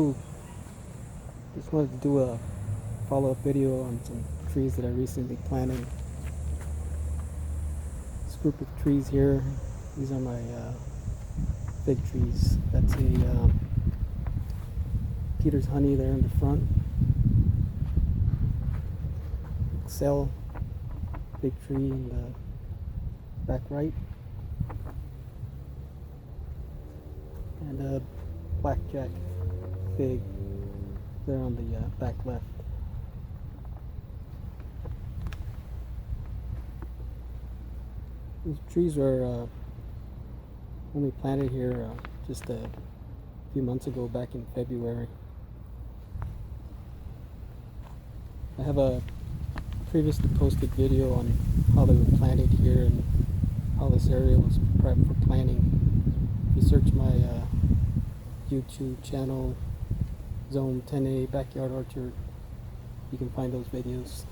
Hello, just wanted to do a follow-up video on some trees that I recently planted. This group of trees here, these are my fig trees. That's a Peter's honey there in the front. Excel fig tree in the back right. And a blackjack fig there on the back left. These trees are only planted here just a few months ago, back in February. I have a previously posted video on how they were planted here and how this area was prepped for planting. If you search my YouTube channel, Zone 10A Backyard Orchard, you can find those videos.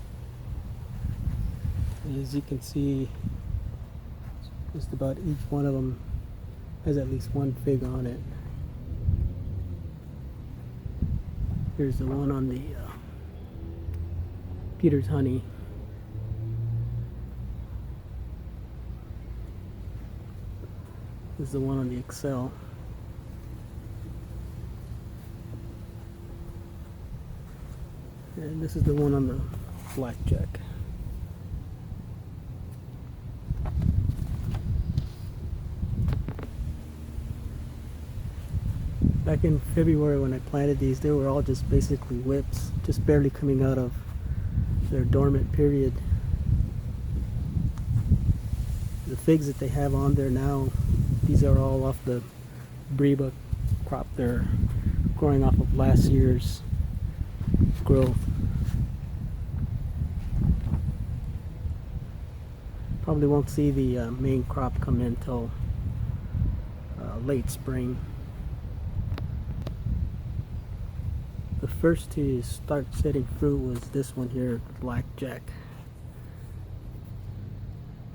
And as you can see, just about each one of them has at least one fig on it. Here's the one on the Peter's honey. This is the one on the Excel. And this is the one on the blackjack. Back in February when I planted these, they were all just basically whips, just barely coming out of their dormant period. The figs that they have on there now, these are all off the Breba crop. They're growing off of last year's growth. Probably won't see the main crop come in till late spring. The first to start setting fruit was this one here, blackjack.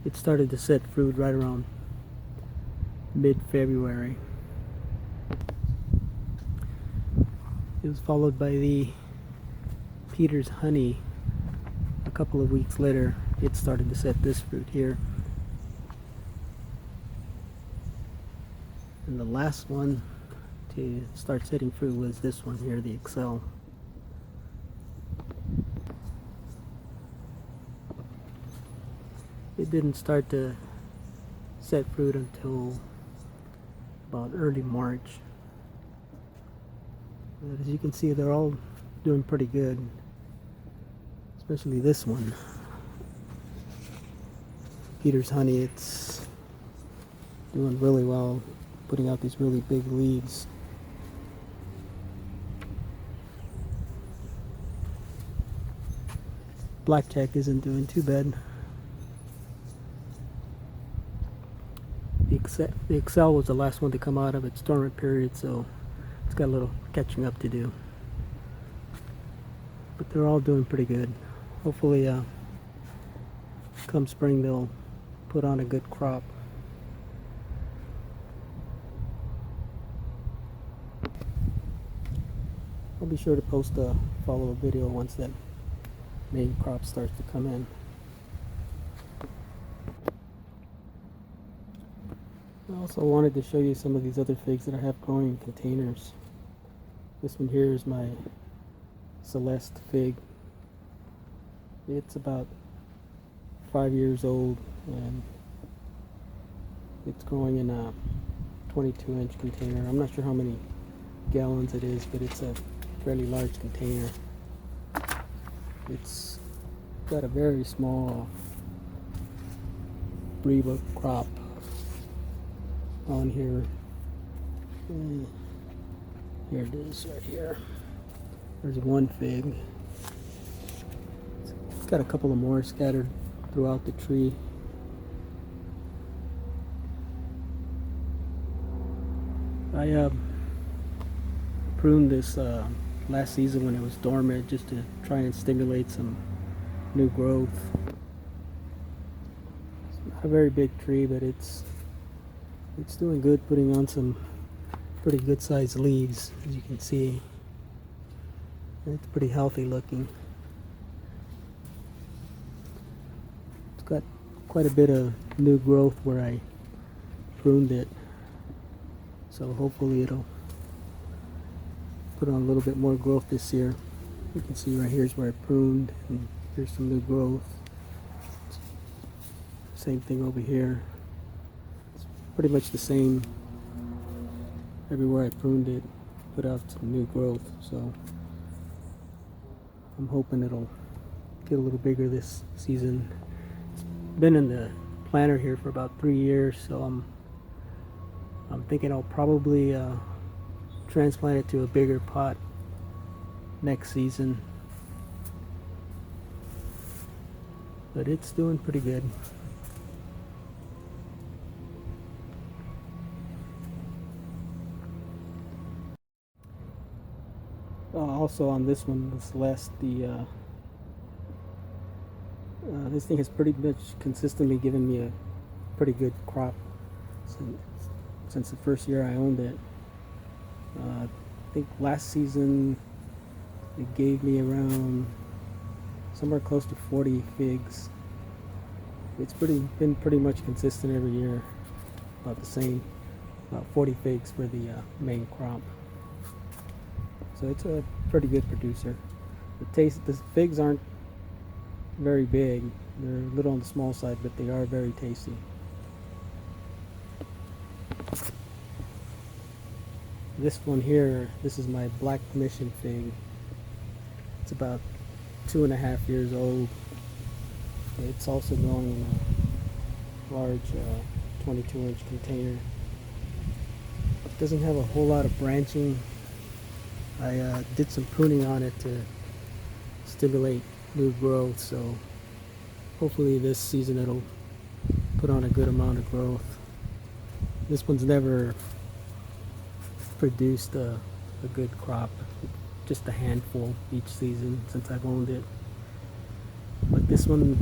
It started to set fruit right around mid-February. It was followed by the Peter's honey. A couple of weeks later, it started to set this fruit here. And the last one to start setting fruit was this one here, the Excel. It didn't start to set fruit until about early March. But as you can see, they're all doing pretty good, especially this one, Peter's honey. It's doing really well, putting out these really big leaves. Blackjack isn't doing too bad. The Excel was the last one to come out of its dormant period, so it's got a little catching up to do. But they're all doing pretty good. Hopefully come spring they'll put on a good crop. I'll be sure to post a follow-up video once that main crop starts to come in. I also wanted to show you some of these other figs that I have growing in containers. This one here is my Celeste fig. It's about 5 years old and it's growing in a 22-inch container. I'm not sure how many gallons it is, but it's a fairly large container. It's got a very small Breba crop on here. And here it is right here. There's one fig. It's got a couple of more scattered throughout the tree. I pruned this last season when it was dormant, just to try and stimulate some new growth. It's not a very big tree, but it's doing good, putting on some pretty good sized leaves, as you can see. It's pretty healthy looking. It's got quite a bit of new growth where I pruned it, so hopefully it'll put on a little bit more growth this year. You can see right here's where I pruned, and here's some new growth. Same thing over here. It's pretty much the same everywhere I pruned it, put out some new growth, so I'm hoping it'll get a little bigger this season. It's been in the planter here for about 3 years, so I'm thinking I'll probably transplant it to a bigger pot next season. But it's doing pretty good. Also on this one, the Celeste, this thing has pretty much consistently given me a pretty good crop since the first year I owned it. I think last season it gave me around somewhere close to 40 figs. It's been pretty much consistent every year, about the same, about 40 figs for the main crop. So it's a pretty good producer. The figs aren't very big. They're a little on the small side, but they are very tasty. This one here, this is my black mission fig. It's about 2.5 years old. It's also growing in a large 22-inch container. It doesn't have a whole lot of branching. I did some pruning on it to stimulate new growth, so hopefully this season it'll put on a good amount of growth. This one's never produced a good crop, just a handful each season since I've owned it. But this one,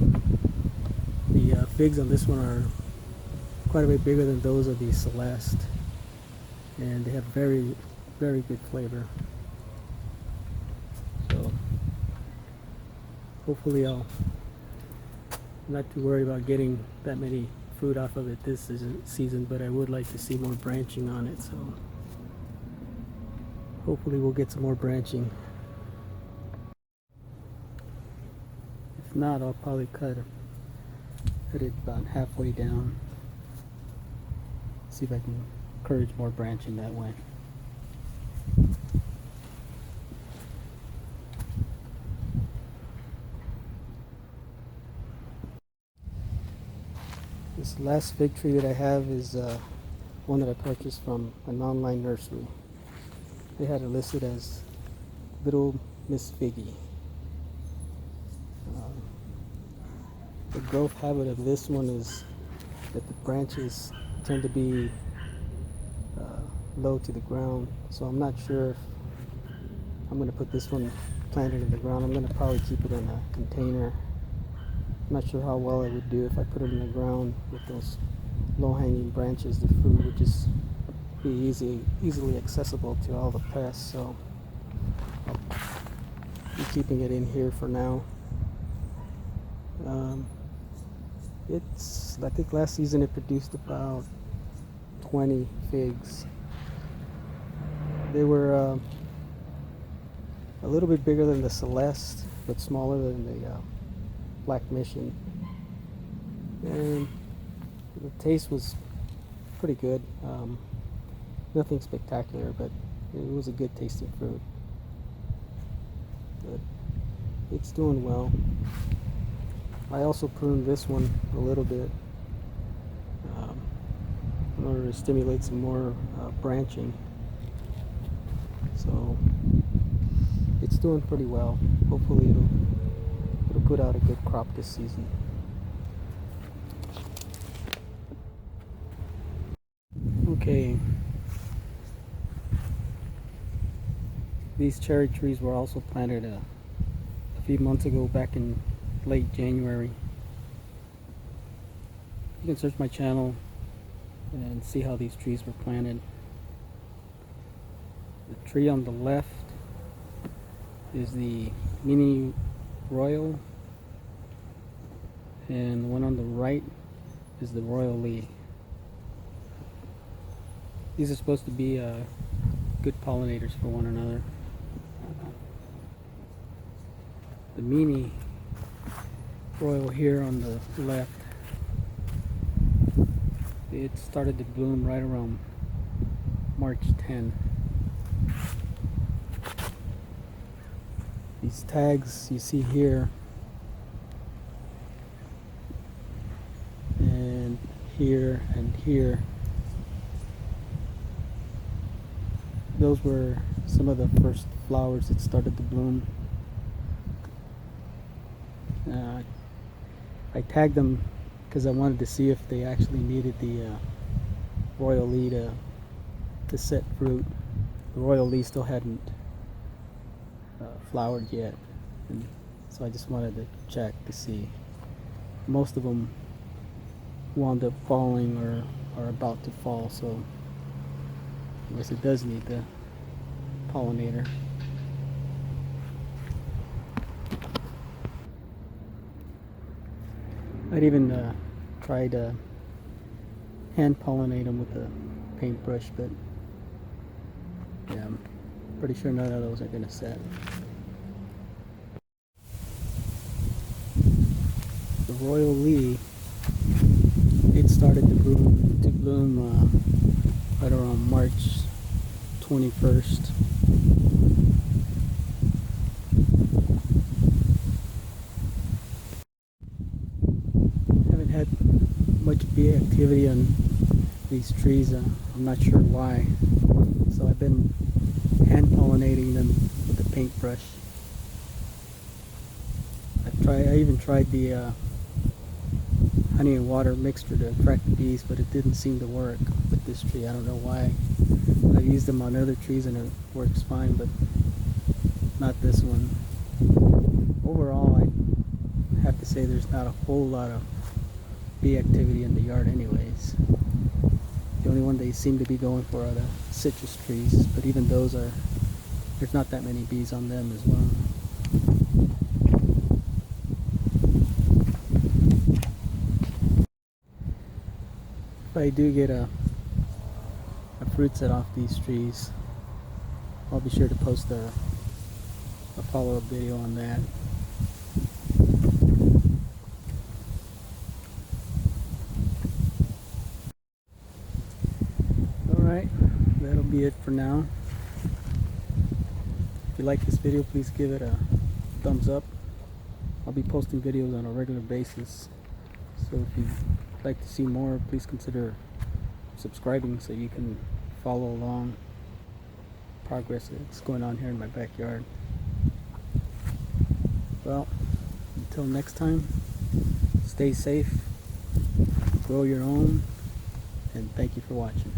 the figs on this one are quite a bit bigger than those of the Celeste, and they have very, very good flavor. So hopefully I'm not too worried about getting that many fruit off of it this season, but I would like to see more branching on it, so hopefully we'll get some more branching. If not, I'll probably cut it about halfway down, see if I can encourage more branching that way. This last fig tree that I have is one that I purchased from an online nursery. They had it listed as Little Miss Figgy. The growth habit of this one is that the branches tend to be low to the ground, so I'm not sure if I'm going to put this one planted in the ground. I'm going to probably keep it in a container. I'm not sure how well it would do if I put it in the ground with those low-hanging branches. The fruit would just be easily accessible to all the pests, so I'll be keeping it in here for now. I think last season it produced about 20 figs. They were a little bit bigger than the Celeste, but smaller than the Black Mission. And the taste was pretty good. Nothing spectacular, but it was a good tasting fruit. But it's doing well. I also pruned this one a little bit in order to stimulate some more branching. So it's doing pretty well. Hopefully it'll put out a good crop this season. Okay. These cherry trees were also planted a few months ago, back in late January. You can search my channel and see how these trees were planted. The tree on the left is the Minnie Royal, and the one on the right is the Royal Lee. These are supposed to be good pollinators for one another. The Minnie Royal here on the left, it started to bloom right around March 10. These tags you see here and here and here, those were some of the first flowers that started to bloom. I tagged them because I wanted to see if they actually needed the Royal Lee to set fruit. The Royal Lee still hadn't flowered yet, and so I just wanted to check to see. Most of them wound up falling or are about to fall, so I guess it does need the pollinator. I'd even tried to hand pollinate them with a paintbrush, but yeah, I'm pretty sure none of those are going to set. The Royal Lee, it started to bloom right around March 21st. Haven't had much bee activity on these trees. I'm not sure why. So I've been hand pollinating them with a paintbrush. I even tried the honey and water mixture to attract the bees, but it didn't seem to work with this tree. I don't know why. I've used them on other trees and it works fine, but not this one. Overall, I have to say there's not a whole lot of bee activity in the yard anyways. The only one they seem to be going for are the citrus trees, but even those there's not that many bees on them as well. If I do get a fruit set off these trees, I'll be sure to post a follow-up video on that. Alright, that'll be it for now. If you like this video, please give it a thumbs up. I'll be posting videos on a regular basis, so if you'd like to see more, please consider subscribing so you can follow along progress that's going on here in my backyard. Well, until next time, stay safe, grow your own, and thank you for watching.